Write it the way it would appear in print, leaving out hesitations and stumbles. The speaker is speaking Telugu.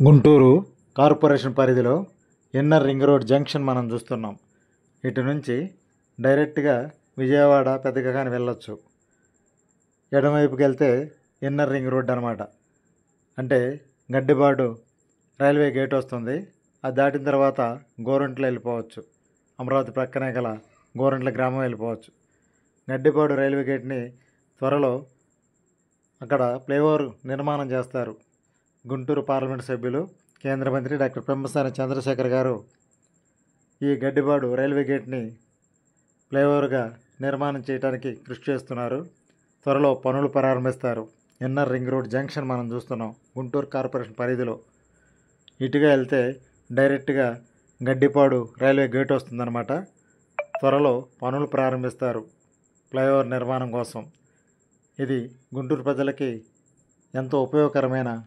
గుంటూరు కార్పొరేషన్ పరిధిలో ఇన్నర్ రింగ్ రోడ్ జంక్షన్ మనం చూస్తున్నాం. ఇటు నుంచి డైరెక్ట్గా విజయవాడ పెద్దగా వెళ్ళొచ్చు. ఎడమవైపుకి వెళ్తే ఇన్నర్ రింగ్ రోడ్ అనమాట. అంటే గడ్డిబాడు రైల్వే గేట్ వస్తుంది. అది దాటిన తర్వాత గోరంట్ల వెళ్ళిపోవచ్చు. అమరావతి ప్రక్కనే గల గోరంట్ల గ్రామం వెళ్ళిపోవచ్చు. గడ్డిపాడు రైల్వే గేట్ని త్వరలో అక్కడ ఫ్లైఓవర్ నిర్మాణం చేస్తారు. గుంటూరు పార్లమెంటు సభ్యులు కేంద్ర మంత్రి డాక్టర్ పెమ్మసాని చంద్రశేఖర్ గారు ఈ గడ్డిపాడు రైల్వే గేట్ని ఫ్లైఓవర్గా నిర్మాణం చేయడానికి కృషి చేస్తున్నారు. త్వరలో పనులు ప్రారంభిస్తారు. ఇన్నర్ రింగ్ రోడ్ జంక్షన్ మనం చూస్తున్నాం గుంటూరు కార్పొరేషన్ పరిధిలో. ఇటుగా వెళ్తే డైరెక్ట్గా గడ్డిపాడు రైల్వే గేట్ వస్తుందన్నమాట. త్వరలో పనులు ప్రారంభిస్తారు ఫ్లైఓవర్ నిర్మాణం కోసం. ఇది గుంటూరు ప్రజలకి ఎంతో ఉపయోగకరమైన